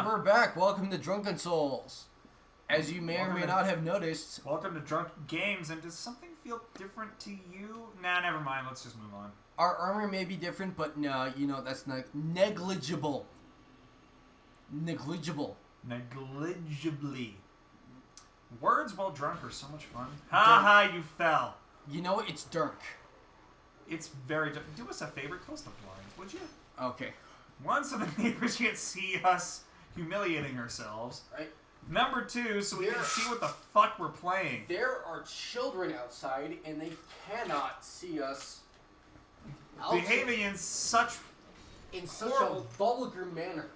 we're back. Welcome to Drunken Souls. As you may or may not have noticed... Welcome to Drunk Games, and does something feel different to you? Nah, never mind. Let's just move on. Our armor may be different, but no, you know, that's not... Negligible. Negligible. Negligibly. Words while drunk are so much fun. Ha ha, you fell. You know, it's dark. It's very dark. Do us a favor, close the blinds, would you? Okay. One, so the neighbors can't see us humiliating ourselves. Right. Number two, so we can see what the fuck we're playing. There are children outside, and they cannot see us behaving in such a vulgar manner.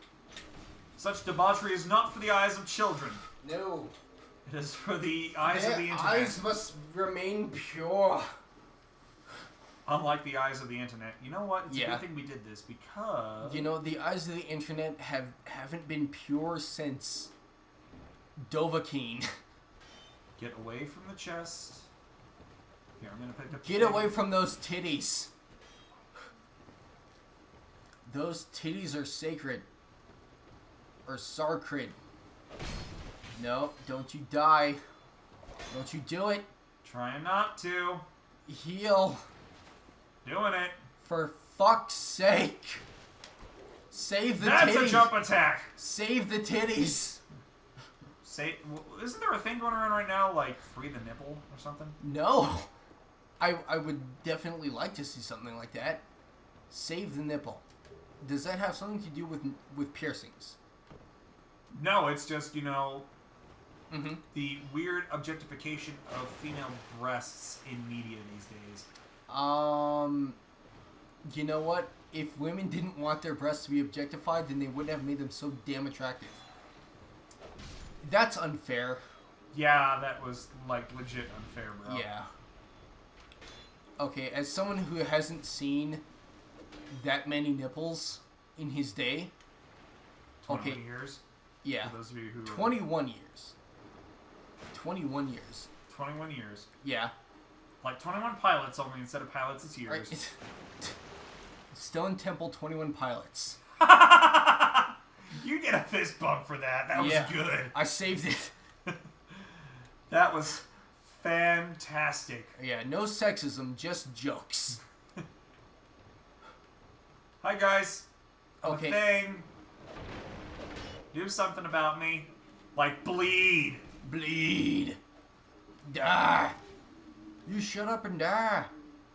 Such debauchery is not for the eyes of children. No. It is for the eyes of the internet. Eyes must remain pure. Unlike the eyes of the internet. You know what? It's a good thing we did this because... You know, the eyes of the internet haven't been pure since Dovahkiin. Get away from the chest. Here, I'm gonna pick up... Get away from those titties. Those titties are sacred. Or sacred. No, don't you die. Don't you do it. Trying not to. Heal. Doing it. For fuck's sake. Save the titties. That's a jump attack. Save the titties. Isn't there a thing going around right now, like free the nipple or something? No. I would definitely like to see something like that. Save the nipple. Does that have something to do with piercings? No, it's just, you know, the weird objectification of female breasts in media these days. You know what? If women didn't want their breasts to be objectified, then they wouldn't have made them so damn attractive. That's unfair. Yeah, that was, like, legit unfair, bro. Yeah. Okay, as someone who hasn't seen that many nipples in his day... 21 years? Yeah. For those of you who 21 years. 21 years. 21 years. Yeah. Like 21 pilots, only instead of pilots, it's years. Right. Stone Temple 21 Pilots. You get a fist bump for that. That was good. I saved it. That was fantastic. Yeah, no sexism, just jokes. Hi, guys. Okay. A thing. Do something about me. Like bleed. Bleed. Die. You shut up and die.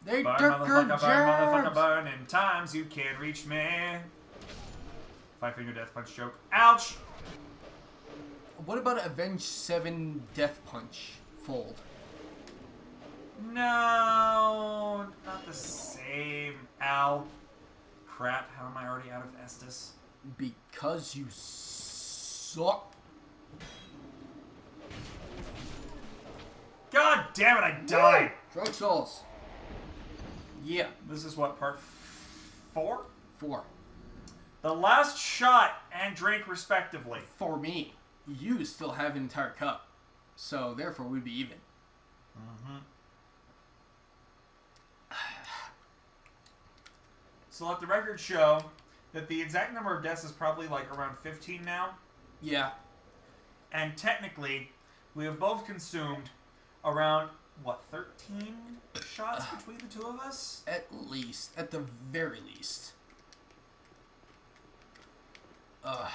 They burn, took your jobs. Burn, motherfucker, burn. In times you can't reach me. 5-finger death punch joke. Ouch! What about Avenged 7 Death Punch fold? No, not the same. Ow. Crap, how am I already out of Estus? Because you suck. God damn it, I died! Drunk Souls. Yeah. This is what, part 4? 4. The last shot and drink respectively. For me, you still have an entire cup. So, therefore, we'd be even. So let the record show that the exact number of deaths is probably like around 15 now. Yeah. And technically, we have both consumed around, what, 13 shots between the two of us? At least. At the very least.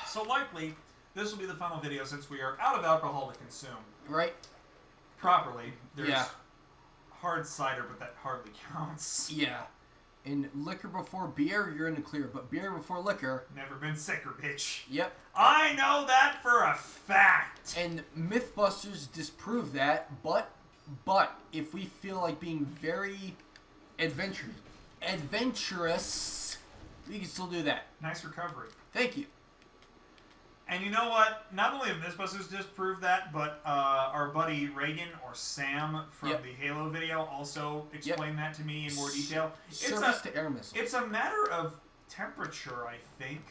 So likely, this will be the final video since we are out of alcohol to consume. Right? Properly. There's hard cider, but that hardly counts. Yeah. And liquor before beer, you're in the clear. But beer before liquor... Never been sicker, bitch. Yep. I know that for a fact. And Mythbusters disprove that, but if we feel like being very adventurous, we can still do that. Nice recovery. Thank you. And you know what? Not only have Mythbusters disproved that, but our buddy Reagan or Sam from the Halo video also explained that to me in more detail. Surface to air missile. It's a matter of temperature, I think.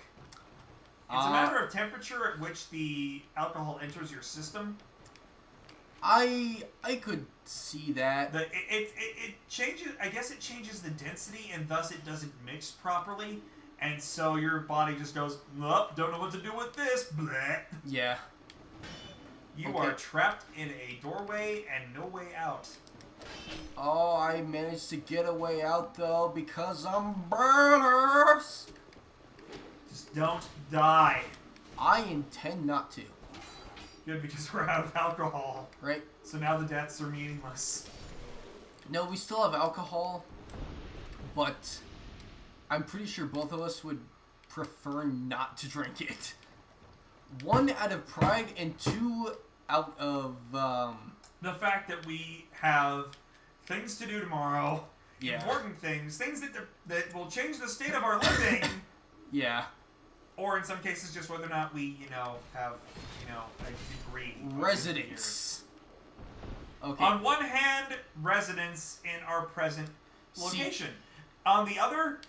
It's a matter of temperature at which the alcohol enters your system. I could see that. It changes. I guess it changes the density, and thus it doesn't mix properly. And so your body just goes, nope, don't know what to do with this. Bleh. Yeah. You are trapped in a doorway and no way out. Oh, I managed to get a way out, though, because I'm burners. Just don't die. I intend not to. Good, because we're out of alcohol. Right. So now the deaths are meaningless. No, we still have alcohol, but I'm pretty sure both of us would prefer not to drink it. One, out of pride, and two, out of, the fact that we have things to do tomorrow, important things that will change the state of our living. Yeah. Or in some cases, just whether or not we, have, a degree. Residence. Okay. On one hand, residence in our present location. On the other,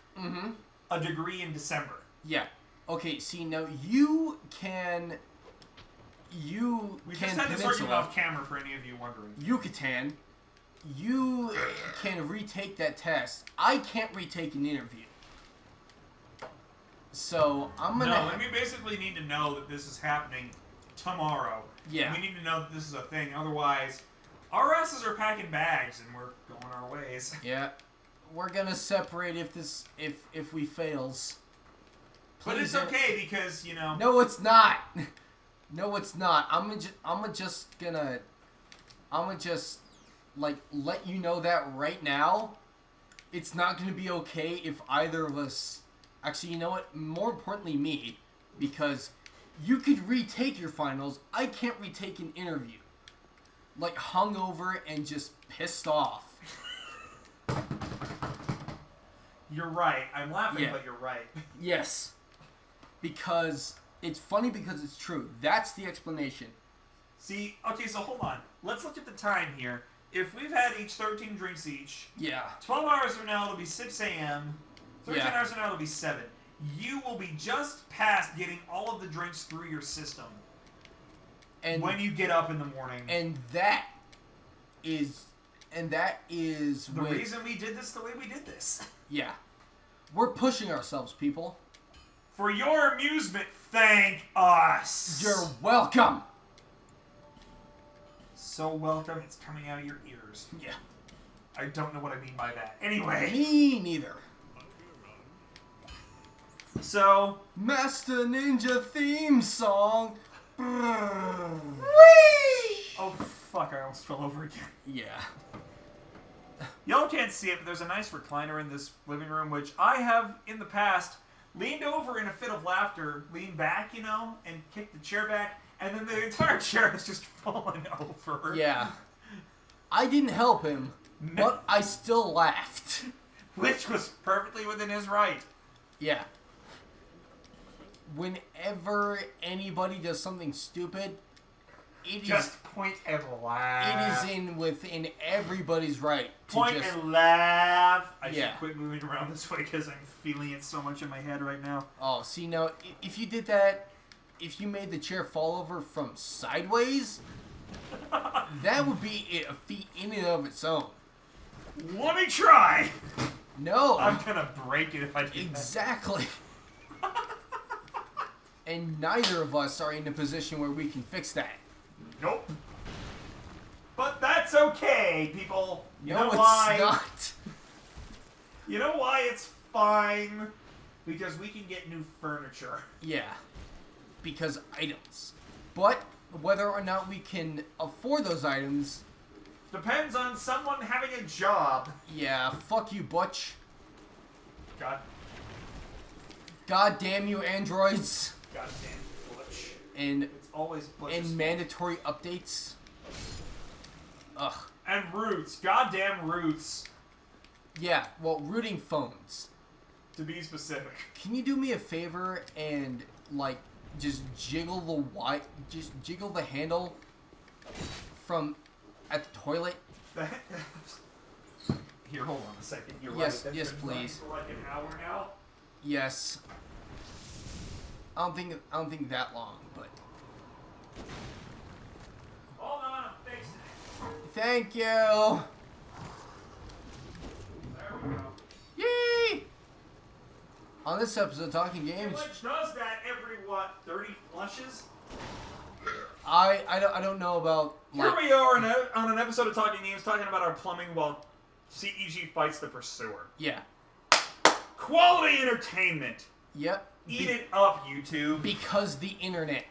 a degree in December. Yeah. Okay, see, now you can We just had this argument off camera for any of you wondering. Yucatan, you can retake that test. I can't retake an interview. So, I'm gonna... No, we basically need to know that this is happening tomorrow. Yeah. We need to know that this is a thing. Otherwise, our asses are packing bags and we're going our ways. Yeah. We're gonna separate if we fails. But it's okay because, No, it's not. No, it's not. I'm just like let you know that right now. It's not gonna be okay if either of us. Actually, you know what? More importantly, me, because you could retake your finals. I can't retake an interview. Like hungover and just pissed off. You're right. I'm laughing, but you're right. Yes. Because it's funny because it's true. That's the explanation. See, okay, so hold on. Let's look at the time here. If we've had each 13 drinks each, 12 hours from now it'll be 6 a.m. 13 hours from now it'll be 7. You will be just past getting all of the drinks through your system. And when you get up in the morning. And that is the reason we did this the way we did this. Yeah. We're pushing ourselves, people. For your amusement, thank us. You're welcome. So welcome, it's coming out of your ears. Yeah. I don't know what I mean by that. Anyway. Me neither. So. Master Ninja theme song. Whee! Oh, fuck, I almost fell over again. Yeah. Y'all can't see it, but there's a nice recliner in this living room, which I have, in the past, leaned over in a fit of laughter, leaned back, and kicked the chair back, and then the entire chair has just fallen over. Yeah. I didn't help him, but I still laughed. Which was perfectly within his right. Yeah. Whenever anybody does something stupid, just point and laugh. It is within everybody's right to point and laugh. I should quit moving around this way because I'm feeling it so much in my head right now. Oh, see now, if you did that, if you made the chair fall over from sideways, that would be a feat in and of its own. Let me try. No, I'm gonna break it if I do exactly. And neither of us are in a position where we can fix that. Nope. But that's okay, people. You know it's why? Not. You know why it's fine? Because we can get new furniture. Yeah. Because items. But whether or not we can afford those items depends on someone having a job. Yeah, fuck you, Butch. God damn you, androids. God damn Butch. And it's always Butch's and mandatory updates. Ugh. And roots. Goddamn roots. Yeah, well, rooting phones. To be specific. Can you do me a favor and, like, just jiggle the handle from at the toilet? Here, hold on a second. You're yes, right. Yes, please. For like an hour now. Yes. I don't think that long, but. Hold on, I'm fixing it. Thank you. There we go. Yay! On this episode of Talking Games... Which does that every, 30 flushes? I don't know about... Here we are on an episode of Talking Games talking about our plumbing while CEG fights the Pursuer. Yeah. Quality entertainment. Yep. Eat it up, YouTube. Because the internet.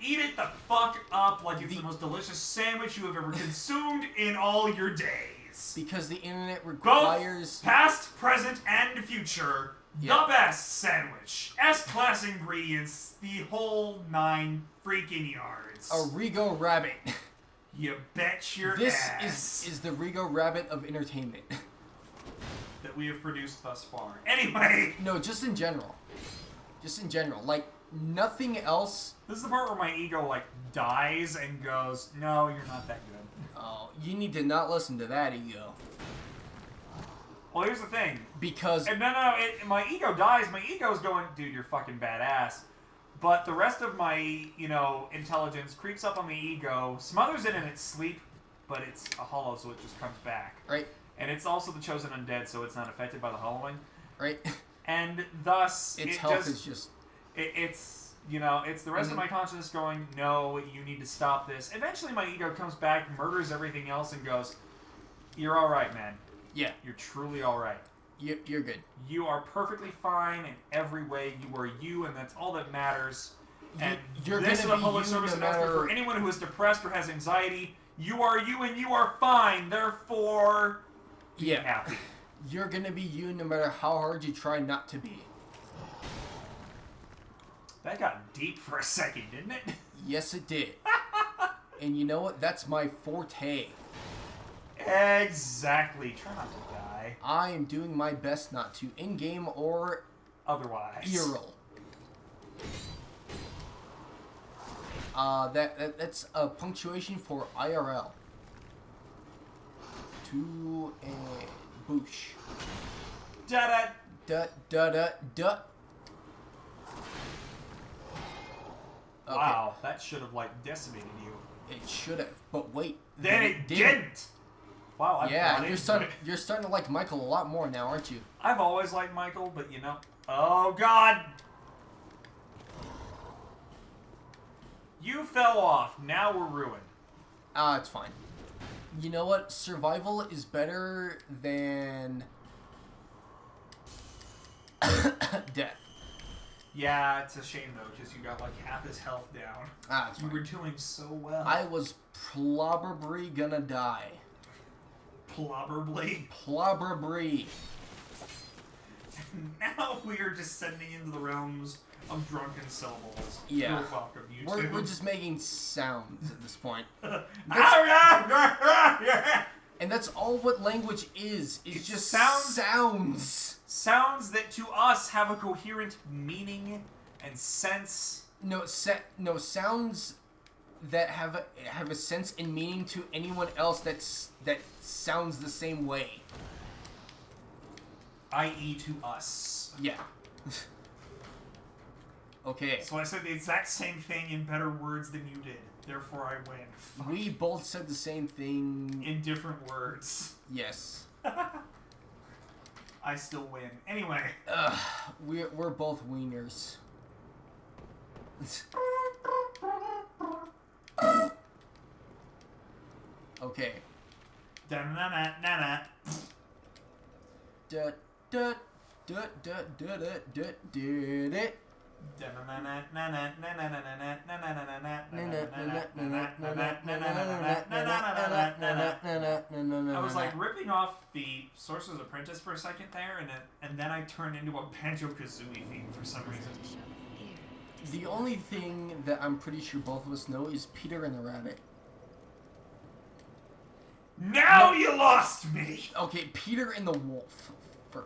Eat it the fuck up like it's the most delicious sandwich you have ever consumed in all your days. Because the internet requires... Both past, present, and future. The best sandwich. S-class ingredients. The whole 9 freaking yards. A Rego Rabbit. You bet your this ass. This is the Rego Rabbit of entertainment. That we have produced thus far. Anyway. No, just in general. Just in general. Like, nothing else. This is the part where my ego, like, dies and goes, no, you're not that good. Oh, you need to not listen to that ego. Well, here's the thing. Because... my ego dies. My ego's going, dude, you're fucking badass. But the rest of my, intelligence creeps up on the ego, smothers it in its sleep, but it's a hollow, so it just comes back. Right. And it's also the chosen undead, so it's not affected by the hollowing. Right. And thus... Its health is just... It's the rest of my consciousness going, no, you need to stop this. Eventually my ego comes back, murders everything else, and goes, you're alright, man. Yeah. You're truly alright. You're good. You are perfectly fine in every way. You are you, and that's all that matters. And this is a public service announcement for anyone who is depressed or has anxiety. You are you, and you are fine. Therefore, be happy. You're gonna be you no matter how hard you try not to be. That got deep for a second, didn't it? Yes, it did. And you know what? That's my forte. Exactly. Try not to die. I am doing my best not to, in-game or otherwise. IRL. That's a punctuation for IRL. To a boosh. Da da da da da da. Okay. Wow, that should have decimated you. It should have, but wait. Then it didn't. Wow, you're starting to like Michael a lot more now, aren't you? I've always liked Michael, but oh God! You fell off. Now we're ruined. It's fine. You know what? Survival is better than death. Yeah, it's a shame though, because you got half his health down. You were doing so well. I was probably gonna die. Probably? Probably. Now we are descending into the realms of drunken syllables. Yeah. You're welcome, you We're just making sounds at this point. And that's all what language is. It's just sounds. Sounds that to us have a coherent meaning and sense. No, sounds that have a sense and meaning to anyone else that sounds the same way. I.e. to us. Yeah. Okay. So I said the exact same thing in better words than you did. Therefore I win. Fuck. We both said the same thing. In different words. Yes. I still win. Anyway. We're both wieners. Okay. Da-na-na-na-na. Da da da da da da da da. I was ripping off the Sorcerer's Apprentice for a second there, and then I turned into a Banjo-Kazooie theme for some reason. The only thing that I'm pretty sure both of us know is Peter and the Rabbit. Now you lost me! Okay, Peter and the Wolf. For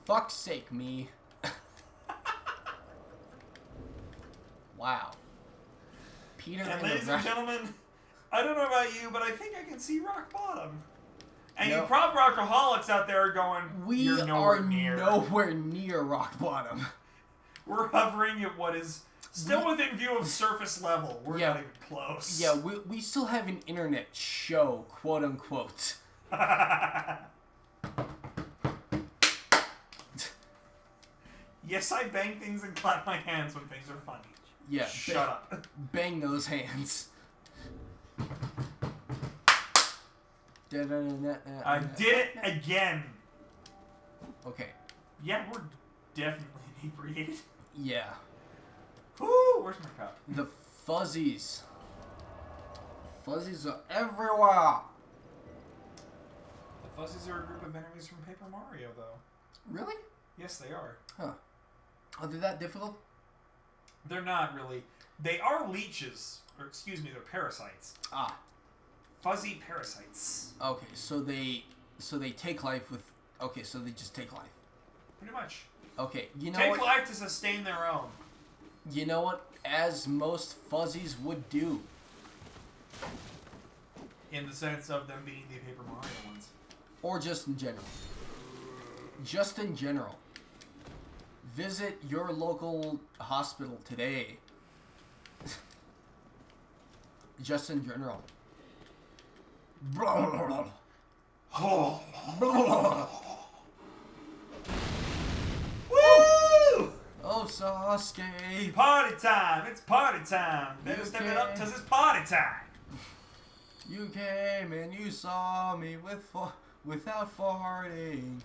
fuck's sake, me. Wow. Peter and ladies the and gentlemen, I don't know about you, but I think I can see rock bottom. And no. You prop rockaholics out there are going, you're nowhere nowhere near rock bottom. We're hovering at what is still within view of surface level. We're not even close. Yeah, we still have an internet show, quote unquote. Yes, I bang things and clap my hands when things are funny. Yeah. Shut up. Bang those hands. I did it again. Okay. Yeah, we're definitely inebriated. Yeah. Whoo! Where's my cup? The fuzzies. Fuzzies are everywhere. The fuzzies are a group of enemies from Paper Mario, though. Really? Yes, they are. Huh. Are they that difficult? They're not really. They are leeches. Or, excuse me, they're parasites. Ah. Fuzzy parasites. Okay, so they take life with... Okay, so they just take life. Pretty much. Okay, you know take what? life to sustain their own. You know what? As most fuzzies would do. In the sense of them being the Paper Mario ones. Or just in general. Just in general. Visit your local hospital today. Just in general. Oh. Woo! Oh, Sasuke. Party time! It's party time! Better step it up because it's party time! You came and you saw me without farting.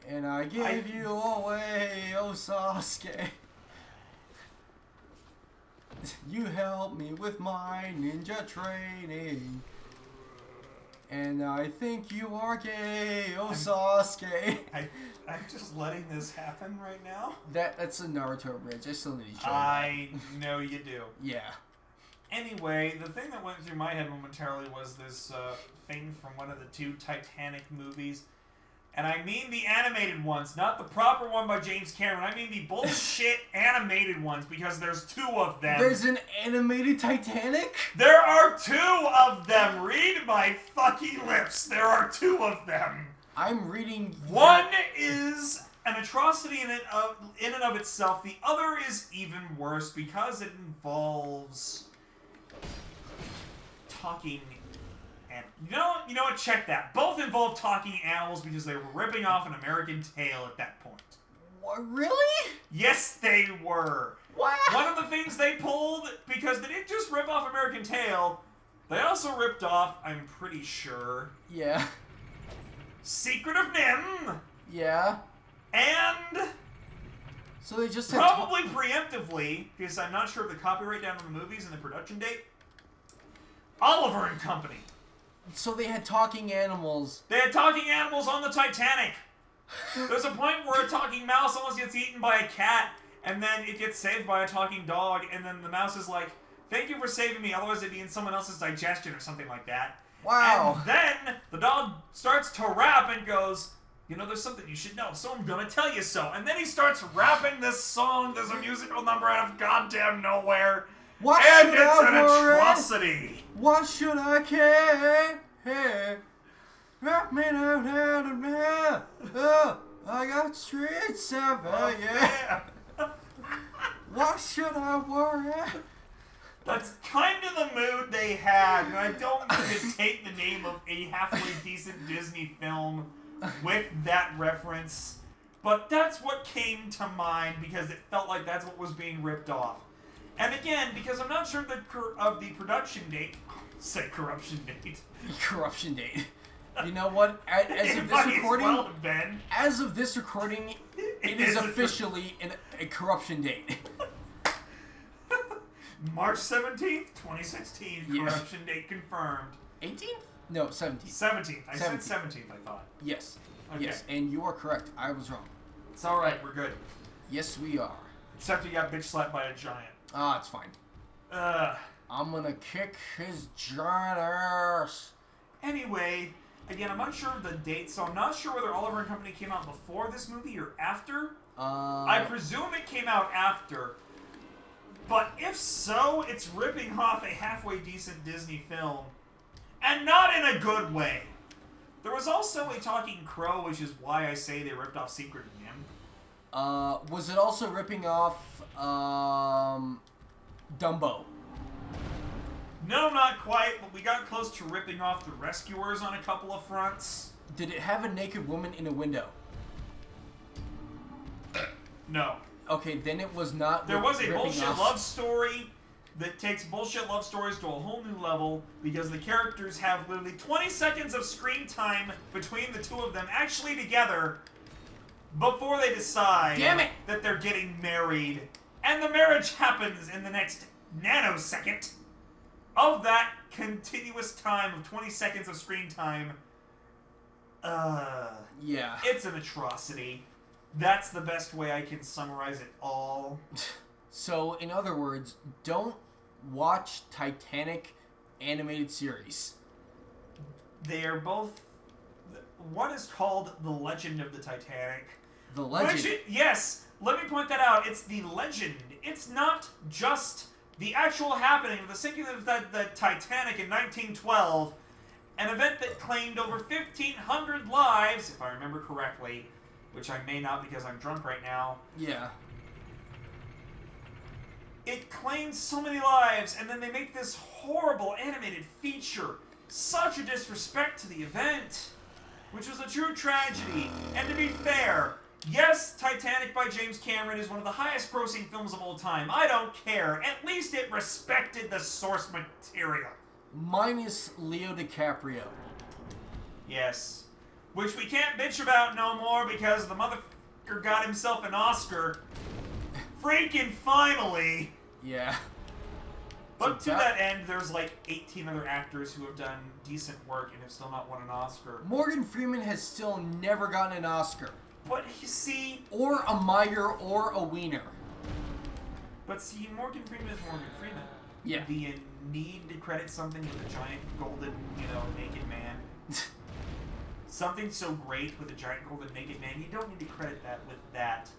And I gave you away, oh Sasuke. You helped me with my ninja training. And I think you are gay, oh Sasuke. I'm just letting this happen right now. That's a Naruto bridge. I still need to show I know you do. Yeah. Anyway, the thing that went through my head momentarily was this thing from one of the 2 Titanic movies. And I mean the animated ones, not the proper one by James Cameron. I mean the bullshit animated ones, because there's 2 of them. There's an animated Titanic? There are 2 of them! Read my fucking lips! There are 2 of them! I'm reading... One is an atrocity in and of itself. The other is even worse because it involves talking and you know what? Check that. Both involve talking animals because they were ripping off an American Tail at that point. What? Really? Yes, they were. What? One of the things they pulled, because they didn't just rip off American Tail, they also ripped off, I'm pretty sure, Yeah. Secret of Nim. Yeah. And so they just probably preemptively, because I'm not sure of the copyright down on the movies and the production date, Oliver and Company. So they had talking animals. They had talking animals on the Titanic. There's a point where a talking mouse almost gets eaten by a cat, and then it gets saved by a talking dog, and then the mouse is like, thank you for saving me, otherwise it'd be in someone else's digestion or something like that. Wow. And then the dog starts to rap and goes, you know, there's something you should know, so I'm gonna tell you so. And then he starts rapping this song. There's a musical number out of goddamn nowhere. What and should it's I an worry? atrocity. What should I care? Hey, wrap me down and now. Oh, I got streets of yeah. What should I worry? That's kind of the mood they had, and I don't mean to take the name of a halfway decent Disney film with that reference, but that's what came to mind because it felt like that's what was being ripped off. And again, because I'm not sure of the production date, say corruption date. Corruption date. You know what? As of this recording, as of this recording, it is officially a corruption date. March 17th, 2016. Corruption date confirmed. 18th? No, 17th. 17th. I said 17th, I thought. Yes. Okay. Yes, and you are correct. I was wrong. It's alright, we're good. Yes, we are. Except you got bitch slapped by a giant. Ah, it's fine. I'm gonna kick his giant ass. Anyway, again, I'm unsure of the date, so I'm not sure whether Oliver and Company came out before this movie or after. I presume it came out after. But if so, it's ripping off a halfway decent Disney film. And not in a good way. There was also a talking crow, which is why I say they ripped off Secret of Nim. Was it also ripping off, Dumbo? No, not quite, but we got close to ripping off The Rescuers on a couple of fronts. Did it have a naked woman in a window? No. Okay, then it was not. There was a bullshit love story that takes bullshit love stories to a whole new level because the characters have literally 20 seconds of screen time between the two of them actually together before they decide that they're getting married. And the marriage happens in the next nanosecond of that continuous time of 20 seconds of screen time. Yeah. It's an atrocity. That's the best way I can summarize it all. So, in other words, don't watch Titanic animated series. They are both... One is called The Legend of the Titanic. The Legend? Yes! Let me point that out. It's the legend. It's not just the actual happening of the sinking of the Titanic in 1912, an event that claimed over 1,500 lives, if I remember correctly, which I may not because I'm drunk right now. Yeah. It claims so many lives, and then they make this horrible animated feature. Such a disrespect to the event, which was a true tragedy. And to be fair, yes, Titanic by James Cameron is one of the highest grossing films of all time. I don't care. At least it respected the source material. Minus Leo DiCaprio. Yes. Which we can't bitch about no more because the motherfucker got himself an Oscar. Freaking finally! Yeah. But to that end, there's like 18 other actors who have done decent work and have still not won an Oscar. Morgan Freeman has still never gotten an Oscar. But you see... Or a Meyer or a Wiener. But see, Morgan Freeman is Morgan Freeman. Yeah. Do you need to credit something with a giant golden, naked man? Something so great with a giant golden naked man, you don't need to credit that with that.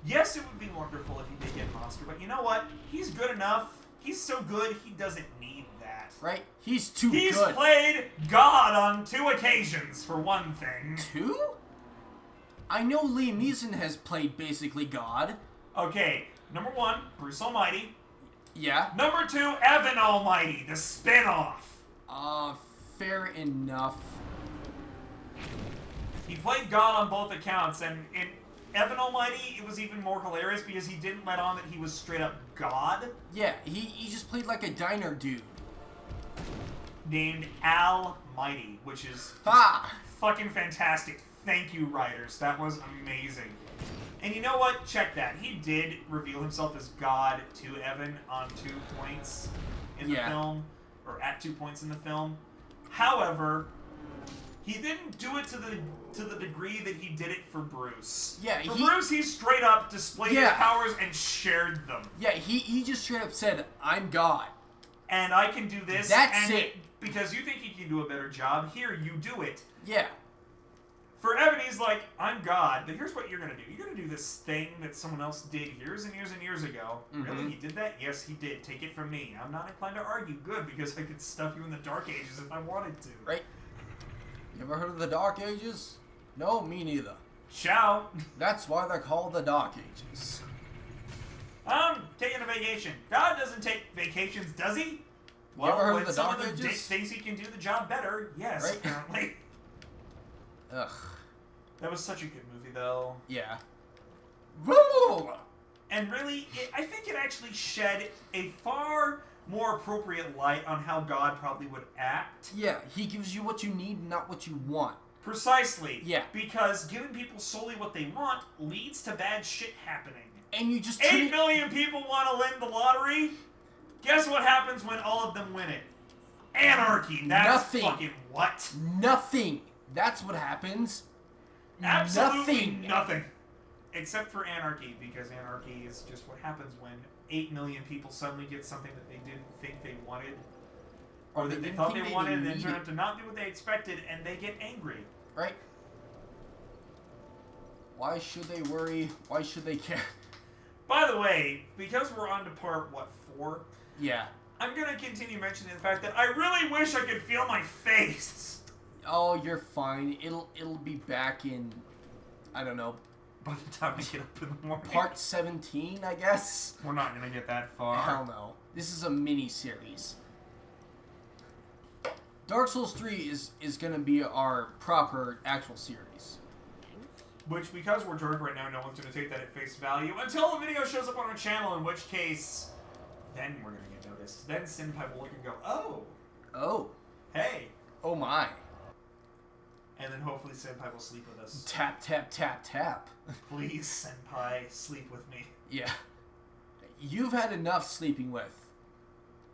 Yes, it would be wonderful if he did get an Oscar, but you know what? He's good enough. He's so good, he doesn't need that. Right? He's too good. He's played God on 2 occasions, for one thing. 2? I know Liam Neeson has played basically God. Okay, number 1, Bruce Almighty. Yeah. Number 2, Evan Almighty, the spin-off. Fair enough. He played God on both accounts, and in Evan Almighty, it was even more hilarious because he didn't let on that he was straight up God. Yeah, he just played like a diner dude. Named Almighty, which is fucking fantastic. Thank you, writers. That was amazing. And you know what? Check that. He did reveal himself as God to Evan on 2 points in the film, or at 2 points in the film. However, he didn't do it to the degree that he did it for Bruce. Yeah, for Bruce, he straight up displayed his powers and shared them. Yeah, he just straight up said, "I'm God, and I can do this." That's it. Because you think he can do a better job, here you do it. Yeah. For Evan, he's like, "I'm God, but here's what you're gonna do. You're gonna do this thing that someone else did years and years and years ago." Mm-hmm. Really, he did that? Yes, he did. Take it from me. I'm not inclined to argue. Good, because I could stuff you in the Dark Ages if I wanted to. Right. You ever heard of the Dark Ages? No, me neither. Ciao. That's why they're called the Dark Ages. I'm taking a vacation. God doesn't take vacations, does he? Well, you ever heard when of the someone Dark Ages? thinks he can do the job better, yes, right? Apparently. Ugh. That was such a good movie, though. Yeah. And really, I think it actually shed a far more appropriate light on how God probably would act. Yeah, he gives you what you need, not what you want. Precisely. Yeah. Because giving people solely what they want leads to bad shit happening. And you just 8 million people want to win the lottery. Guess what happens when all of them win it? Anarchy. That's fucking what? Nothing. That's what happens. Absolutely nothing. Except for anarchy, because anarchy is just what happens when 8 million people suddenly get something that they didn't think they wanted, or that they thought they wanted, and then turn out to not do what they expected, and they get angry. Right. Why should they worry? Why should they care? By the way, because we're on to part, 4? Yeah. I'm going to continue mentioning the fact that I really wish I could feel my face. Oh, you're fine. It'll be back in, I don't know. By the time I get up in the morning. Part 17, I guess? We're not going to get that far. Hell no. This is a mini-series. Dark Souls 3 is going to be our proper actual series. Which, because we're drunk right now, no one's going to take that at face value until the video shows up on our channel, in which case, then we're going to get noticed. Then Senpai will look and go, oh. Oh. Hey. Oh my. And then hopefully Senpai will sleep with us. Tap, tap, tap, tap. Please, Senpai, sleep with me. Yeah. You've had enough sleeping with.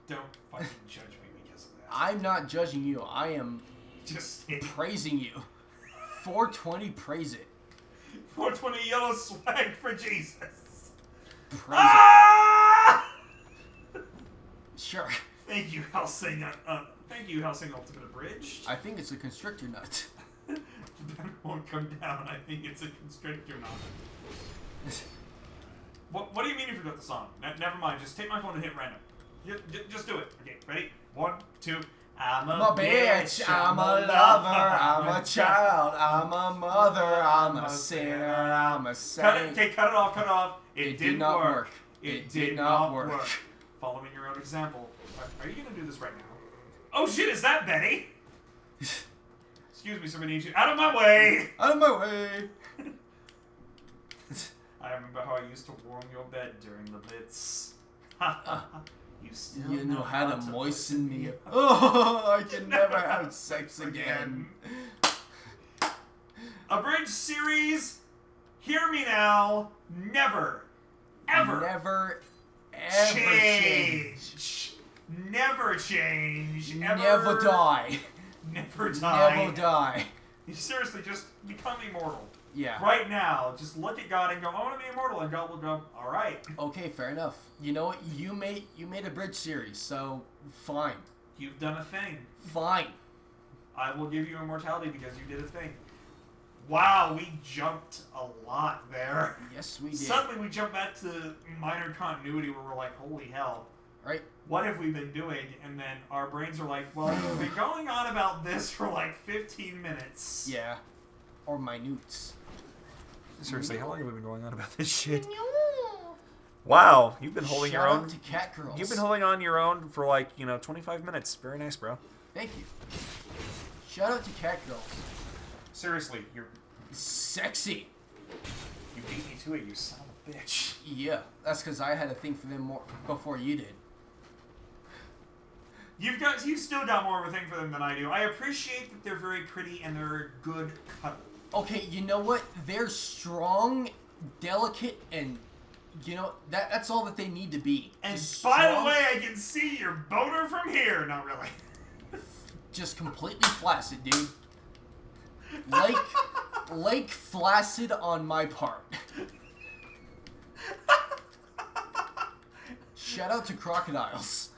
Don't fucking judge me because of that. I'm not judging you. I am just praising you. 420, praise it. 420 yellow swag for Jesus. Praise it. Sure. Thank you, Helsing. Thank you, Helsing Ultimate Abridged. I think it's a constrictor nut. That won't come down. I think it's a constrictor nut. What do you mean you forgot the song? Never mind. Just take my phone and hit random. Just do it. Okay, ready? 1, 2. I'm a bitch, I'm a lover, I'm a child, I'm a mother, I'm a sinner, I'm a saint. Okay, cut it off. It did not work. It did not work. Following your own example. Are you gonna do this right now? Oh shit, is that Betty? Excuse me, somebody needs you. Out of my way! Out of my way! I remember how I used to warm your bed during the blitz. You know how to moisten me. Oh, I can never have sex again. Abridged series, hear me now, never, ever, never, ever change. Never change. Never die. Never die. Never die. You seriously just become immortal. Yeah. Right now, just look at God and go, I want to be immortal, and God will go, all right. Okay, fair enough. You know what? You made a bridge series, so fine. You've done a thing. Fine. I will give you immortality because you did a thing. Wow, we jumped a lot there. Yes, we did. Suddenly we jump back to minor continuity where we're like, holy hell. Right. What have we been doing? And then our brains are like, well, we've been going on about this for like 15 minutes. Yeah. Or minutes. Seriously, how long have we been going on about this shit? Wow, you've been holding your own. Shout out to Cat Girls. You've been holding on your own for like, 25 minutes. Very nice, bro. Thank you. Shout out to Cat Girls. Seriously, you're sexy. You beat me to it, you son of a bitch. Yeah, that's because I had a thing for them more before you did. You've still got more of a thing for them than I do. I appreciate that they're very pretty and they're a good cuddle. Okay, you know what? They're strong, delicate, and that's all that they need to be. And by the way, I can see your boner from here. Not really. Just completely flaccid, dude. Like flaccid on my part. Shout out to crocodiles.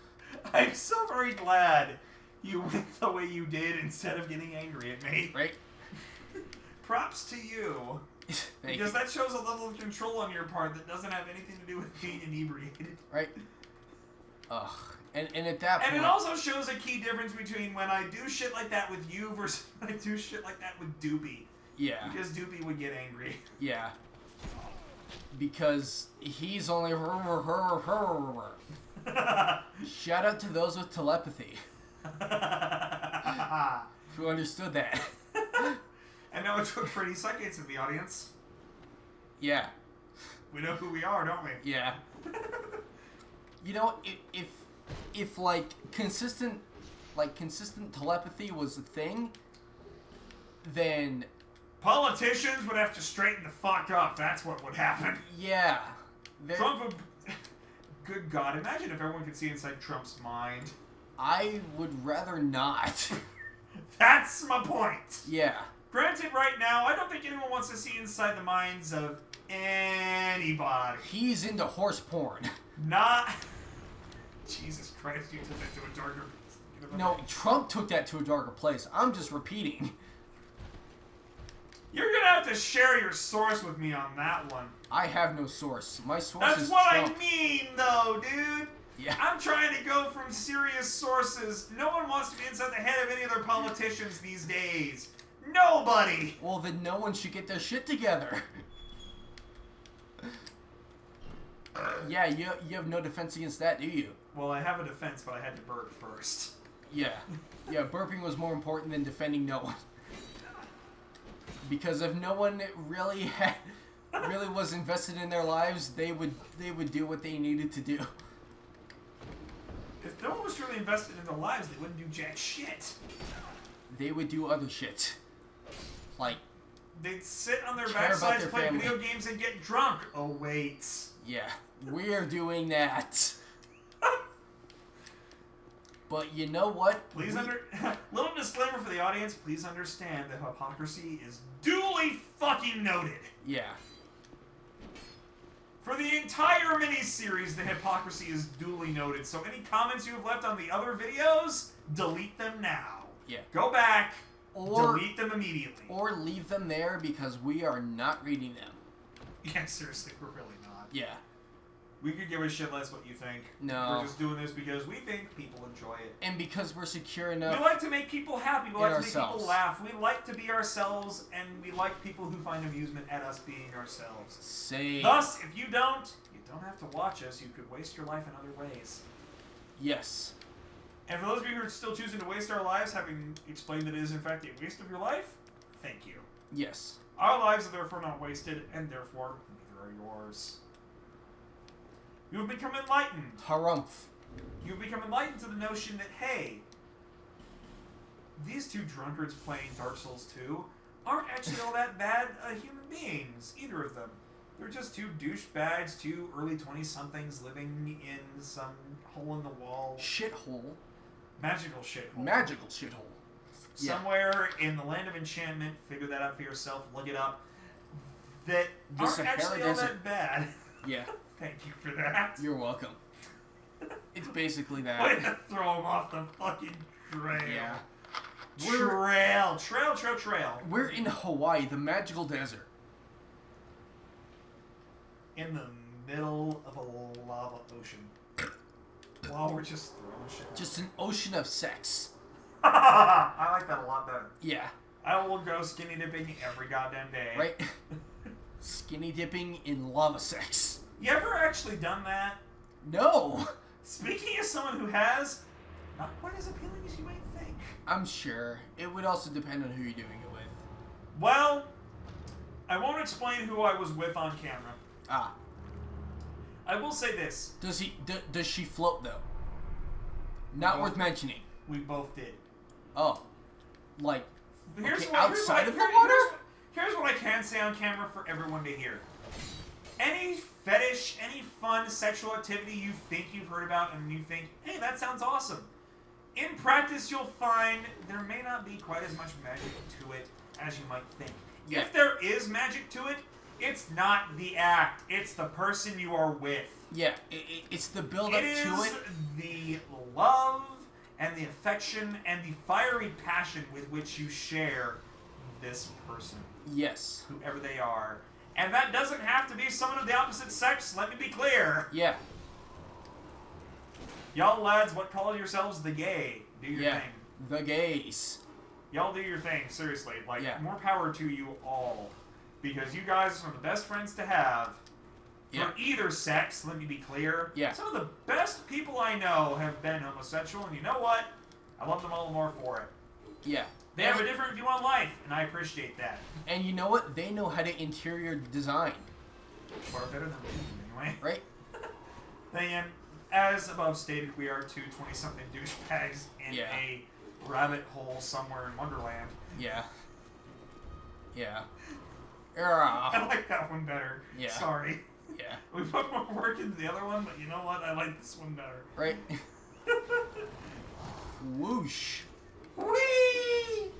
I'm so very glad you went the way you did instead of getting angry at me. Right? Props to you. Because that shows a level of control on your part that doesn't have anything to do with being inebriated. Right? Ugh. And at that point... And it also shows a key difference between when I do shit like that with you versus when I do shit like that with Doopy. Yeah. Because Doopy would get angry. Yeah. Because he's only... Shout out to those with telepathy. Who understood that. And now it's pretty seconds in the audience. Yeah. We know who we are, don't we? Yeah. If consistent telepathy was a thing, then politicians would have to straighten the fuck up. That's what would happen. Yeah. Trump would... Good God, imagine if everyone could see inside Trump's mind. I would rather not. That's my point. Yeah. Granted, right now, I don't think anyone wants to see inside the minds of anybody. He's into horse porn. Not... Jesus Christ, you took that to a darker place. No, Trump took that to a darker place. I'm just repeating. You're gonna have to share your source with me on that one. I have no source. My source is Trump. That's what I mean, though, dude. Yeah. I'm trying to go from serious sources. No one wants to be inside the head of any other politicians these days. Nobody. Well, then no one should get their shit together. Yeah, you have no defense against that, do you? Well, I have a defense, but I had to burp first. Yeah. Yeah, burping was more important than defending no one. Because if no one really was invested in their lives, they would do what they needed to do. If no one was truly invested in their lives, they wouldn't do jack shit. They would do other shit. Like... They'd sit on their backsides, play video games, and get drunk. Oh, wait. Yeah, we're doing that. But you know what? Please little disclaimer for the audience. Please understand that hypocrisy is duly fucking noted. Yeah. For the entire mini-series, the hypocrisy is duly noted. So any comments you have left on the other videos, delete them now. Yeah. Go back, delete them immediately. Or leave them there because we are not reading them. Yeah, seriously, we're really not. Yeah. We could give a shit less what you think. No. We're just doing this because we think people enjoy it. And because we're secure enough. We like to make people happy. We like to make ourselves. people laugh. We like to be ourselves, and we like people who find amusement at us being ourselves. Same. Thus, if you don't have to watch us. You could waste your life in other ways. Yes. And for those of you who are still choosing to waste our lives, having explained that it is in fact a waste of your life, thank you. Yes. Our lives are therefore not wasted, and therefore neither are yours. You have become enlightened. Harumph. You've become enlightened to the notion that, hey, these two drunkards playing Dark Souls 2 aren't actually all that bad human beings, either of them. They're just two douchebags, two early 20-somethings living in some hole-in-the-wall... Shithole. Magical shithole. Magical shithole. Somewhere in the land of enchantment, figure that out for yourself, look it up, that aren't actually all that bad. Yeah. Thank you for that. You're welcome. It's basically that. Way to throw him off the fucking trail. Yeah. Trail. We're in Hawaii, the magical desert. In the middle of a lava ocean. While we're just throwing shit out. Just an ocean of sex. I like that a lot better. Yeah. I will go skinny dipping every goddamn day. Right? Skinny dipping in lava sex. You ever actually done that? No. Speaking as someone who has, not quite as appealing as you might think. I'm sure. It would also depend on who you're doing it with. Well, I won't explain who I was with on camera. Ah. I will say this. Does she float, though? Not worth mentioning. We both did. Oh. Like, outside of the water? Here's what I can say on camera for everyone to hear. Any fetish, any fun sexual activity you think you've heard about and you think, hey, that sounds awesome. In practice, you'll find there may not be quite as much magic to it as you might think. Yeah. If there is magic to it, it's not the act. It's the person you are with. Yeah, it's the build-up to it. It is the love and the affection and the fiery passion with which you share this person. Yes. Whoever they are. And that doesn't have to be someone of the opposite sex, let me be clear. Yeah. Y'all lads, what call yourselves the gay? Do your thing. The gays. Y'all do your thing, seriously. Like, more power to you all. Because you guys are some of the best friends to have. For either sex, let me be clear. Yeah. Some of the best people I know have been homosexual, and you know what? I love them all the more for it. Yeah. They have a different view on life, and I appreciate that. And you know what? They know how to interior design. Far better than we do, anyway. Right? Then, as above stated, we are two 20-something douchebags in a rabbit hole somewhere in Wonderland. Yeah. Yeah. I like that one better. Yeah. Sorry. Yeah. We put more work into the other one, but you know what? I like this one better. Right? Whoosh. Whee!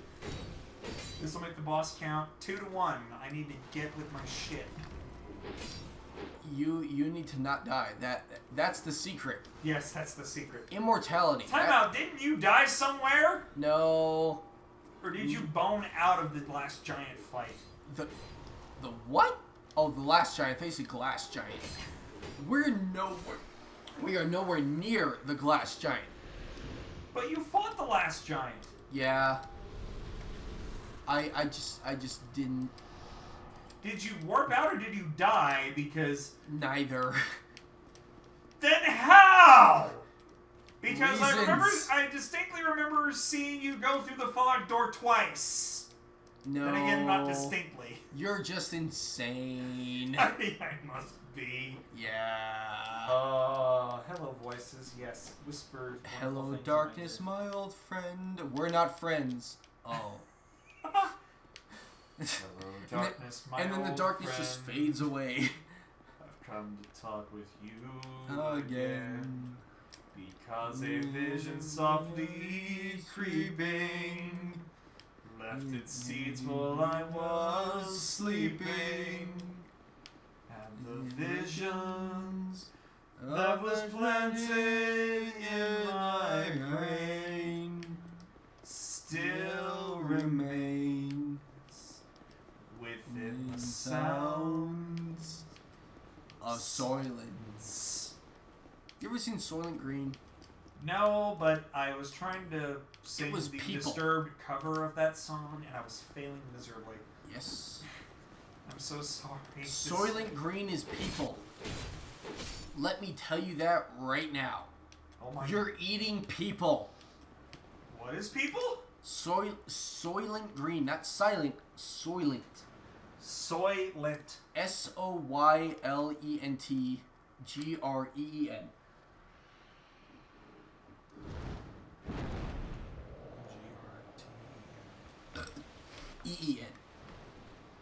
This will make the boss count 2-1. I need to get with my shit. You need to not die. That's the secret. Yes, that's the secret. Immortality. Time out. Didn't you die somewhere? No. Or did you bone out of the last giant fight? The what? Oh, the last giant. They said glass giant. We are nowhere near the glass giant. But you fought the last giant. Yeah. I just didn't. Did you warp out or did you die because... Neither. Then how? Because Reasons. I distinctly remember seeing you go through the fog door twice. No. Then again, not distinctly. You're just insane. I must be. Yeah. Hello, voices. Yes, whispers. Hello, darkness, my old friend. We're not friends. Oh. Hello, darkness, my and then the darkness friend. just fades away. I've come to talk with you Again. because a vision softly creeping left its seeds while I was sleeping, and the visions that was planted in my brain still remains within the sounds of Soylent. You ever seen Soylent Green? No, but I was trying to sing the people. Disturbed cover of that song, and I was failing miserably. Yes. I'm so sorry. Soylent Green is people. Let me tell you that right now. Oh my. You're eating people. What is people? Soylent Green, not silent. Soylent. Soylent. SOYLENT GREEN.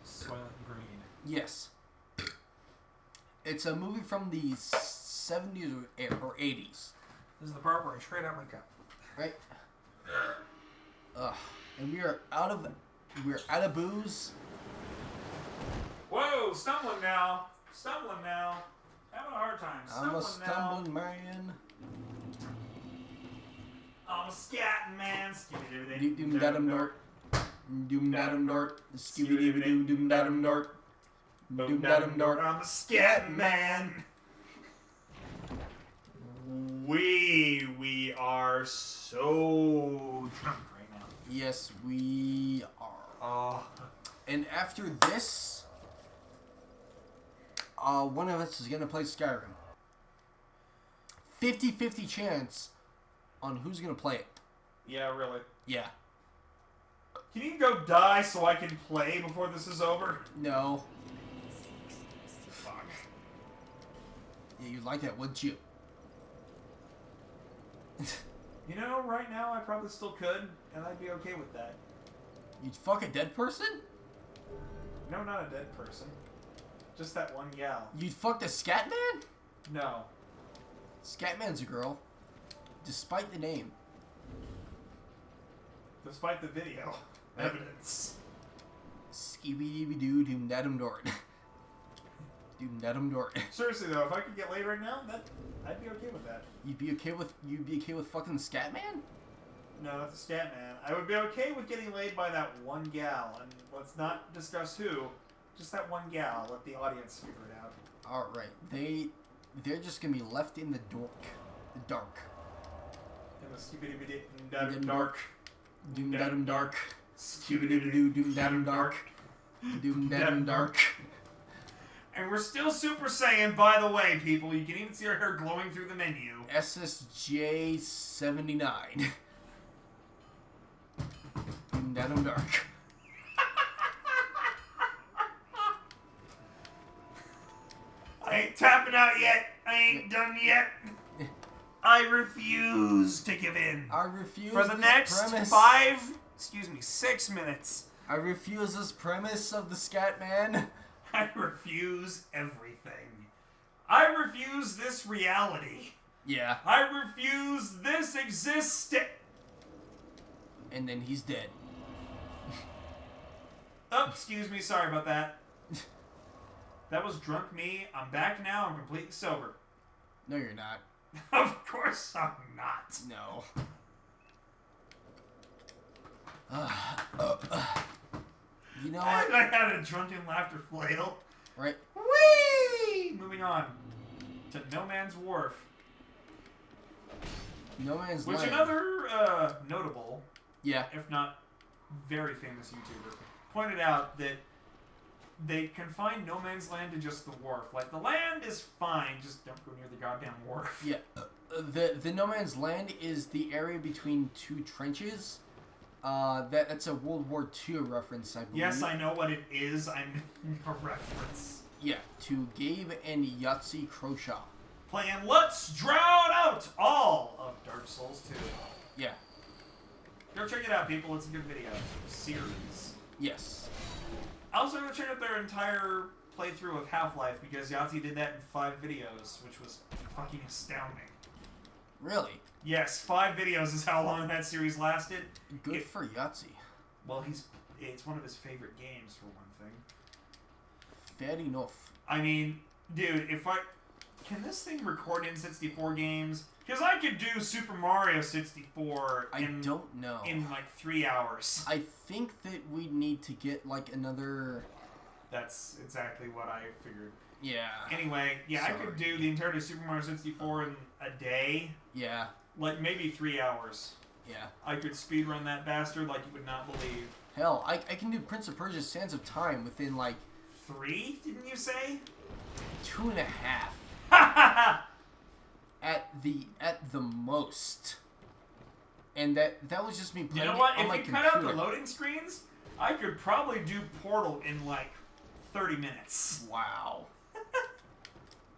Soylent Green. Yes. It's a movie from the 70s or 80s. This is the part where I trade out my cup. Right? And we're out of booze. Whoa, stumbling now. Having a hard time. I'm a stumbling man. I'm a scatting man. Doom dadum dart. Doom dadum dart. Scooby doo doom dadum dart. Doom dadum dart. I'm a scatting man. We are so drunk right now. Yes, we are. And after this, one of us is gonna play Skyrim. 50-50 chance on who's gonna play it. Yeah, really. Yeah. Can you go die so I can play before this is over? No. Fuck. Yeah, you'd like that, wouldn't you? You know, right now I probably still could, and I'd be okay with that. You'd fuck a dead person? No, not a dead person. Just that one gal. You'd fuck the Scatman? No. Scatman's a girl. Despite the name. Despite the video. Evidence. Skibby-dibby-doo doom dadum dort. Doom dadum dort. Seriously though, if I could get laid right now, I'd be okay with that. You'd be okay with fucking Scatman? No, that's a scat man. I would be okay with getting laid by that one gal, and let's not discuss who. Just that one gal. Let the audience figure it out. Alright. They're just gonna be left in the dark. In the skibidi-bidi dark. Doom dadum dark. Skibidi-doo doom dadum dark. Doom dadum dark. And we're still Super Saiyan, by the way, people. You can even see our hair glowing through the menu. SSJ 79. Doom dadum dark. I ain't tapping out yet. I ain't done yet. I refuse to give in. I refuse for the this next premise. 6 minutes. I refuse this premise of the Scatman. I refuse everything. I refuse this reality. Yeah. I refuse this existence. And then he's dead. Oh, excuse me. Sorry about that. That was drunk me. I'm back now. I'm completely sober. No, you're not. Of course I'm not. No. You know what? I had a drunken laughter flail. Right. Whee! Moving on to No Man's Wharf. No Man's Which Land. another notable, yeah, if not very famous YouTuber, pointed out that they confine No Man's Land to just the wharf. Like, the land is fine, just don't go near the goddamn wharf. Yeah. The No Man's Land is the area between two trenches That's a World War II reference, I believe. Yes, I know what it is. I'm a reference. Yeah, to Gabe and Yahtzee Croshaw. Playing Let's Drown Out all of Dark Souls 2. Yeah. Go check it out, people. It's a good video. Series. Yes. Also, go check out their entire playthrough of Half-Life, because Yahtzee did that in 5 videos, which was fucking astounding. Really? Yes, 5 videos is how long that series lasted. Good for Yahtzee. Well, it's one of his favorite games, for one thing. Fair enough. I mean, dude, can this thing record N64 games? Because I could do Super Mario 64 I don't know. In like 3 hours. I think that we need to get like another... That's exactly what I figured. Yeah. Anyway, yeah, Sorry. I could do the entirety of Super Mario 64 in a day. Yeah. Like maybe 3 hours. Yeah. I could speedrun that bastard like you would not believe. Hell, I can do Prince of Persia Sands of Time within like... 3, didn't you say? 2.5. Ha! At the most. And that was just me playing You know what? on my If you computer. cut out the loading screens, I could probably do Portal in like 30 minutes. Wow.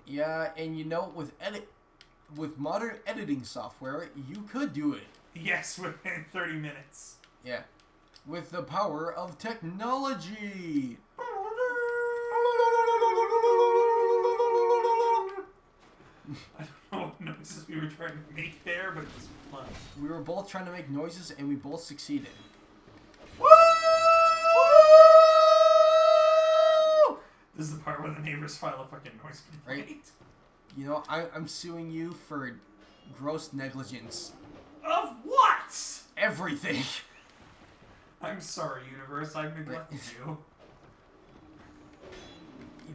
Yeah, and you know, with modern editing software, you could do it. Yes, within 30 minutes. Yeah. With the power of technology. I don't know what noises we were trying to make there, but it was fun. We were both trying to make noises, and we both succeeded. Woo! This is the part where the neighbors file a fucking noise complaint. Right. You know, I'm suing you for gross negligence. Of what? Everything. I'm sorry, universe. I've neglected you.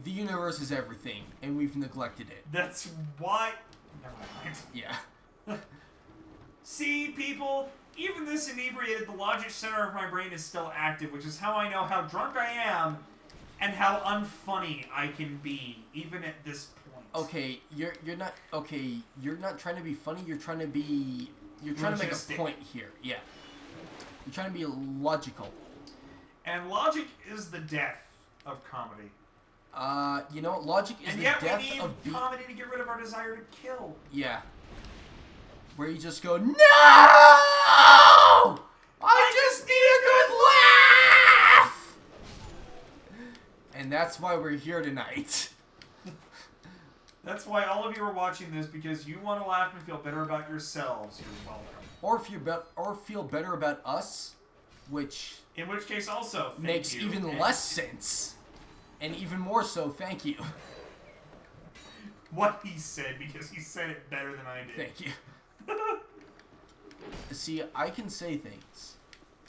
The universe is everything, and we've neglected it. That's why... Never mind. Yeah. See, people, even this inebriated, the logic center of my brain is still active, which is how I know how drunk I am and how unfunny I can be, even at this point. Okay, you're not trying to be funny, you're trying to make a point here. Yeah. You're trying to be logical. And logic is the death of comedy. You know, logic is and the yet death we need of comedy to get rid of our desire to kill. Yeah. Where you just go, no! I just need a good laugh! And that's why we're here tonight. That's why all of you are watching this, because you want to laugh and feel better about yourselves. You're welcome. Or feel better about us, which... In which case also, makes even less sense. And even more so, thank you. What he said, because he said it better than I did. Thank you. See, I can say things.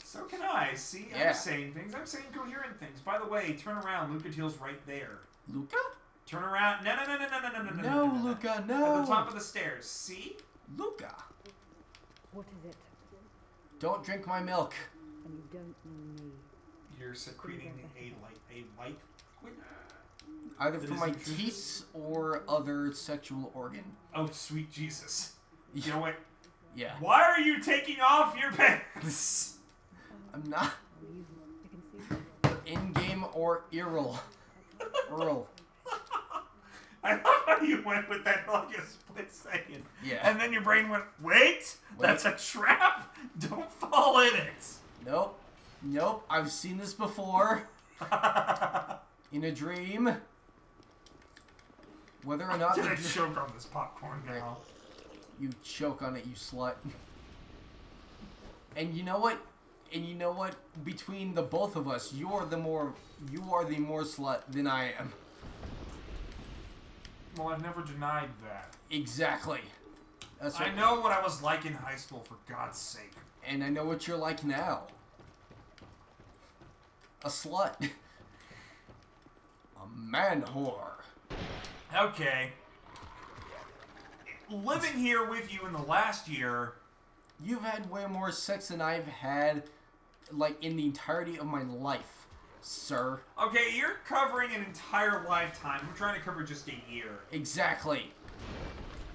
So can I. See, yeah. I'm saying things. I'm saying coherent things. By the way, turn around. Luca Teal's right there. Luca? Turn around. No. No, Luca, no. At the top of the stairs. See? Luca. What is it? Don't drink my milk. And you don't know me. You're secreting a white liquid? Either from my teeth or other sexual organ. Oh, sweet Jesus. You know what? Yeah. Why are you taking off your pants? I'm not. In-game or Earl. Earl. I love how you went with that for like a split second. Yeah. And then your brain went, wait, that's a trap? Don't fall in it. Nope. I've seen this before. In a dream. Whether or not... I'm gonna choke on this popcorn now. Right. You choke on it, you slut. And you know what? Between the both of us, you are the more slut than I am. Well, I've never denied that. Exactly. That's I know what I was like in high school, for God's sake. And I know what you're like now. A slut. A man whore. Okay. Living here with you in the last year... You've had way more sex than I've had, like, in the entirety of my life, sir. Okay, you're covering an entire lifetime. I'm trying to cover just a year. Exactly.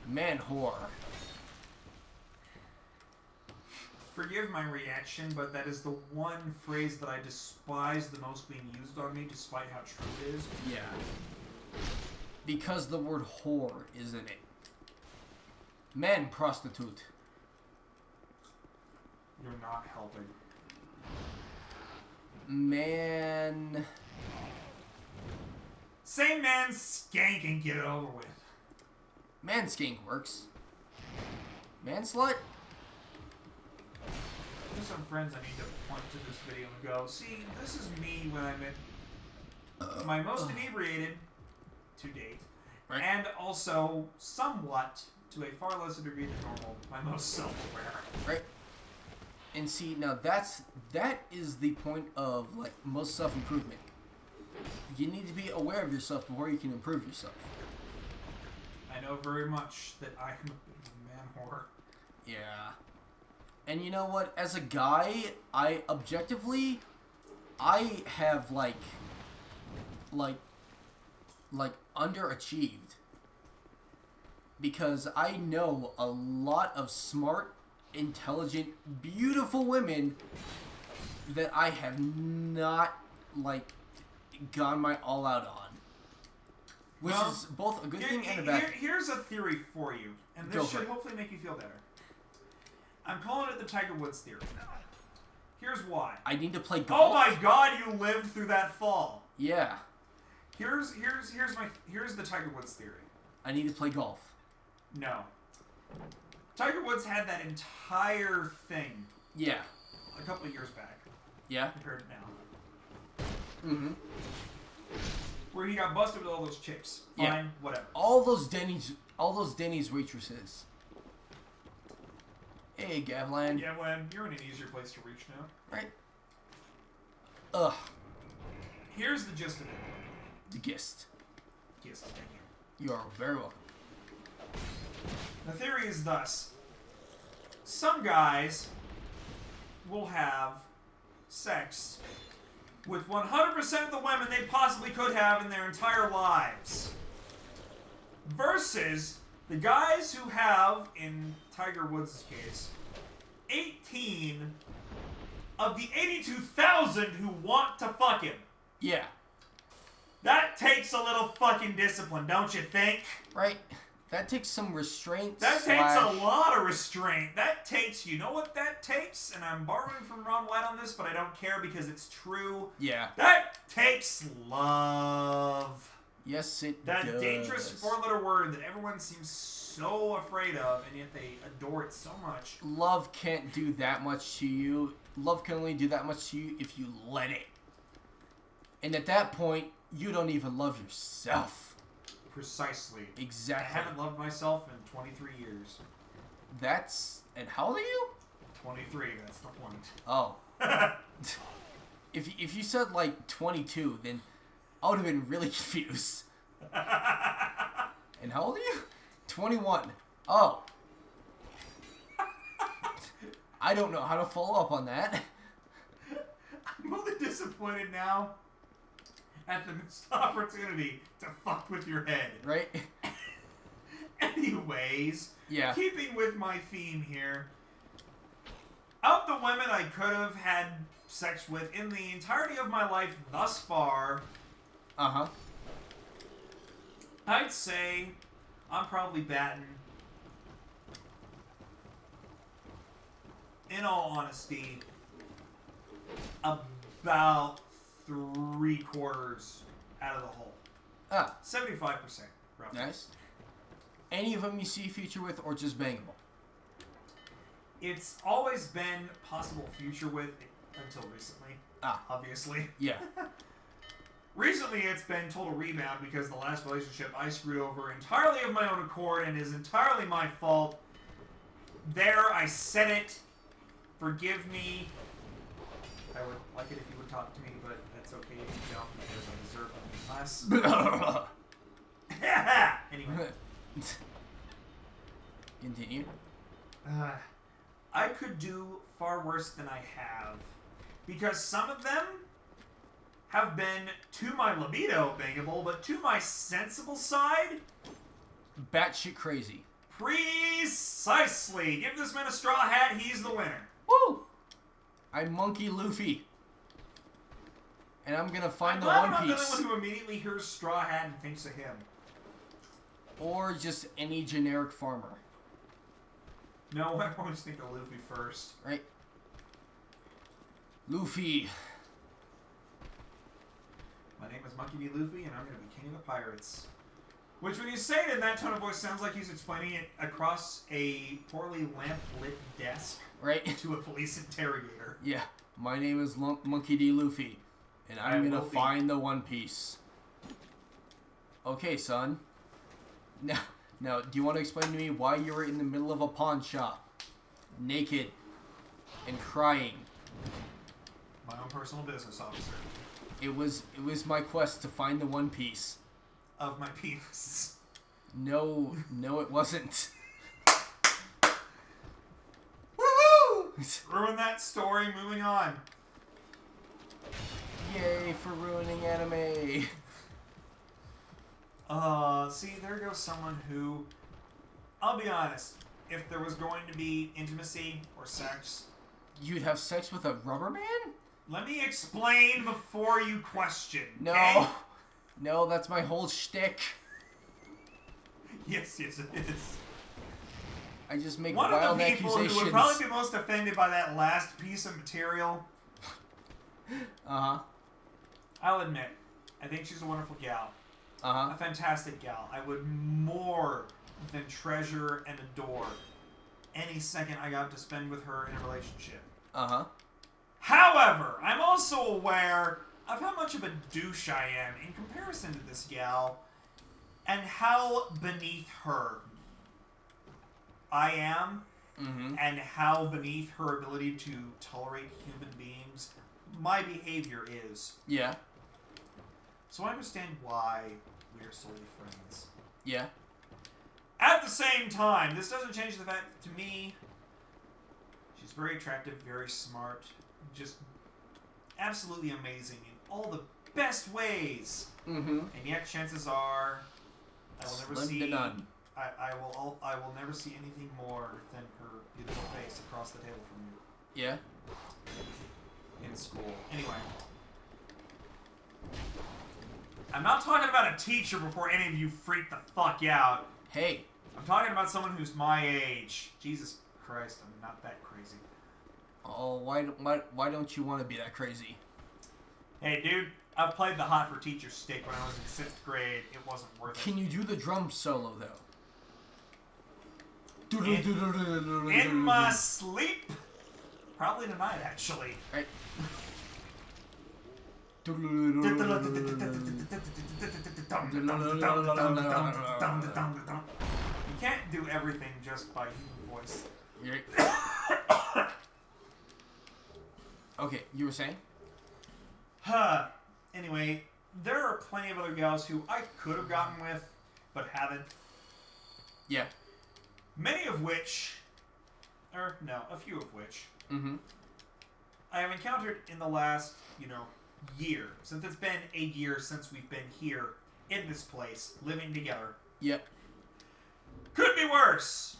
Man whore. Forgive my reaction, but that is the one phrase that I despise the most being used on me, despite how true it is. Yeah. Because the word whore is in it. Man prostitute. You're not helping. Man... Say man skank and get it over with. Man skank works. Man slut? There's some friends I need to point to this video and go, see, this is me when I'm at my most inebriated to date. Right. And also, somewhat, to a far lesser degree than normal, my most self-aware. Right. And see, now that is the point of, like, most self-improvement. You need to be aware of yourself before you can improve yourself. I know very much that I am a bit of a man whore. Yeah. And you know what? As a guy, I have, like underachieved. Because I know a lot of smart, intelligent, beautiful women that I have not, like, gone my all out on. Which is both a good thing and a bad thing. Here's a theory for you, and this should hopefully make you feel better. I'm calling it the Tiger Woods theory. Here's why. I need to play golf. Oh my God! You lived through that fall. Yeah. Here's the Tiger Woods theory. I need to play golf. No. Tiger Woods had that entire thing. Yeah. A couple of years back. Yeah. Compared to now. Mm-hmm. Where he got busted with all those chicks. Fine, yeah. Whatever. All those Denny's waitresses. Hey, Gavlan. Yeah, well, you're in an easier place to reach now. Right. Ugh. Here's the gist of it. The gist. Gist, thank you. You are very welcome. The theory is thus. Some guys will have sex with 100% of the women they possibly could have in their entire lives. Versus the guys who have, in Tiger Woods' case, 18 of the 82,000 who want to fuck him. Yeah. That takes a little fucking discipline, don't you think? Right. That takes some restraint. That takes a lot of restraint. That takes, you know what that takes? And I'm borrowing from Ron White on this, but I don't care because it's true. Yeah. That takes love. Yes, it does. That dangerous four-letter word that everyone seems so afraid of, and yet they adore it so much. Love can't do that much to you. Love can only do that much to you if you let it. And at that point, you don't even love yourself. Precisely. Exactly. I haven't loved myself in 23 years. And how old are you? 23, that's the point. Oh. If you said, like, 22, then I would have been really confused. And how old are you? 21. Oh. I don't know how to follow up on that. I'm only disappointed now at the missed opportunity to fuck with your head. Right? Anyways, yeah. Keeping with my theme here, of the women I could have had sex with in the entirety of my life thus far, uh-huh, I'd say I'm probably batting, in all honesty, about 3/4 out of the whole. 75%, roughly. Nice. Any of them you see a future with, or just bangable? It's always been possible future with until recently. Obviously. Yeah. Recently, it's been total rebound because the last relationship I screwed over entirely of my own accord and is entirely my fault. There, I said it. Forgive me. I would like it if you would talk to me, but that's okay if you don't because I deserve nothing less. Anyway. Continue. I could do far worse than I have. Because some of them have been, to my libido, bangable, but to my sensible side... batshit crazy. Precisely! Give this man a straw hat, he's the winner. Woo! I'm Monkey Luffy. And I'm gonna find the I'm One Piece. not the only one who immediately hears Straw Hat and thinks of him. Or just any generic farmer. No, I always think of Luffy first. Right? Luffy. My name is Monkey D. Luffy, and I'm going to be king of the pirates. Which, when you say it in that tone of voice, sounds like he's explaining it across a poorly lamp-lit desk. Right? To a police interrogator. Yeah. My name is Monkey D. Luffy, and I'm going to find the One Piece. Okay, son. Now, do you want to explain to me why you were in the middle of a pawn shop, naked, and crying? My own personal business, officer. It was my quest to find the One Piece. Of my penis. No, it wasn't. Woohoo! Ruin that story, moving on. Yay for ruining anime. See, there goes someone who, I'll be honest, if there was going to be intimacy or sex... You'd have sex with a rubber man? Let me explain before you question, No. okay? No, that's my whole shtick. Yes, it is. I just make One wild of the people accusations. who would probably be most offended by that last piece of material... Uh-huh. I'll admit, I think she's a wonderful gal. Uh-huh. A fantastic gal. I would more than treasure and adore any second I got to spend with her in a relationship. Uh-huh. However, I'm also aware of how much of a douche I am in comparison to this gal and how beneath her I am and how beneath her ability to tolerate human beings my behavior is. Yeah. So I understand why we are solely friends. Yeah. At the same time, this doesn't change the fact that to me, she's very attractive, very smart, just absolutely amazing in all the best ways. Mm-hmm. And yet, chances are, I will never see. None. I will never see anything more than her beautiful face across the table from you. Yeah. In school. Anyway. I'm not talking about a teacher before any of you freak the fuck out. Hey. I'm talking about someone who's my age. Jesus Christ, I'm not that crazy. Oh, why don't you want to be that crazy? Hey, dude, I've played the Hot for Teacher stick when I was in 6th grade. It wasn't worth it. Can you do the drum solo, though? In my sleep? Probably tonight, actually. Right. You can't do everything just by human voice. Okay, you were saying? Anyway, there are plenty of other gals who I could have gotten with, but haven't. Yeah. Many of which, or no, a few of which, Mm-hmm. I have encountered in the last, year. Since it's been a year since we've been here in this place, living together. Yep. Could be worse.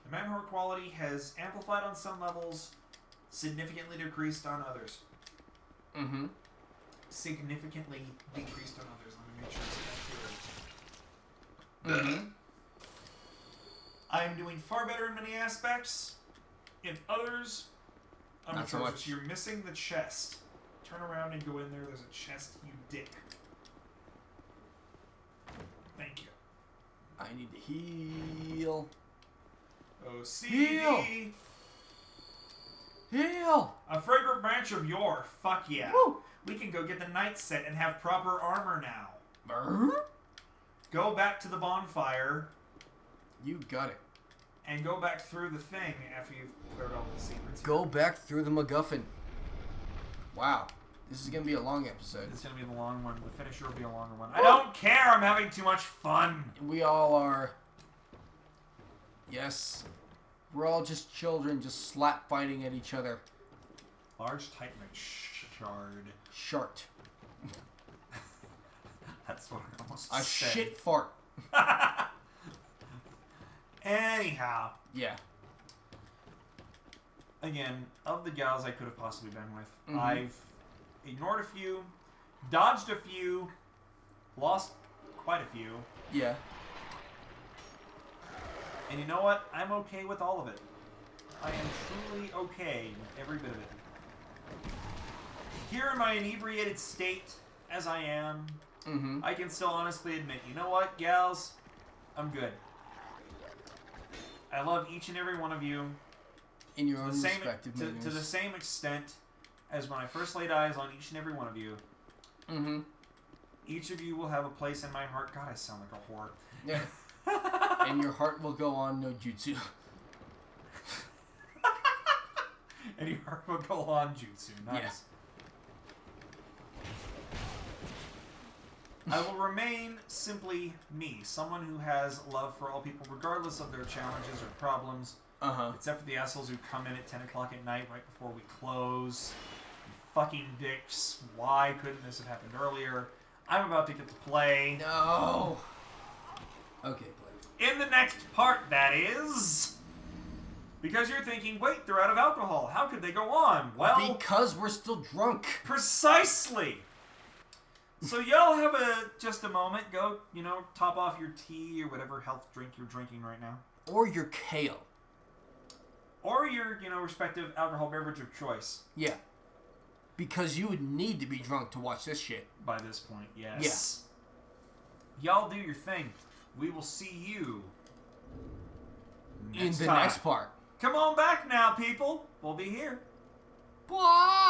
The manpower quality has amplified on some levels, significantly decreased on others. Mm-hmm. Significantly decreased on others. Let me make sure it's accurate. Mm-hmm. I'm doing far better in many aspects. In others, Not so much. You're missing the chest. Turn around and go in there. There's a chest, you dick. Thank you. I need to heal. OCD. Heal! A fragrant branch of yore. Fuck yeah. Woo. We can go get the knight set and have proper armor now. Brr? Go back to the bonfire. You got it. And go back through the thing after you've cleared all the secrets. Go back through the MacGuffin. Wow. This is going to be a long episode. It's going to be the long one. The finisher will be a longer one. I don't care. I'm having too much fun. We all are. Yes. We're all just children just slap fighting at each other. Large Titanite shard. Shart. That's what I almost A said. shit fart. Anyhow. Yeah. again, of the gals I could have possibly been with, I've ignored a few, dodged a few, lost quite a few. Yeah. And you know what? I'm okay with all of it. I am truly okay with every bit of it. Here in my inebriated state, as I am, I can still honestly admit, you know what, gals? I'm good. I love each and every one of you. In your own respective manners. To the same extent as when I first laid eyes on each and every one of you. Each of you will have a place in my heart. God, I sound like a whore. Yeah. And your heart will go on no jutsu. And your heart will go on jutsu. Nice. Yeah. I will remain simply me, someone who has love for all people, regardless of their challenges or problems. Except for the assholes who come in at 10 o'clock at night right before we close. You fucking dicks. Why couldn't this have happened earlier? I'm about to get to play. No. Okay, play. In the next part, that is. Because you're thinking, wait, they're out of alcohol. How could they go on? Well, because we're still drunk. Precisely. So y'all have just a moment. Go, top off your tea or whatever health drink you're drinking right now. Or your kale. Or your, respective alcohol beverage of choice. Yeah. Because you would need to be drunk to watch this shit. By this point, yes. Yeah. Y'all do your thing. We will see you in the next part. Come on back now, people. We'll be here. Bye.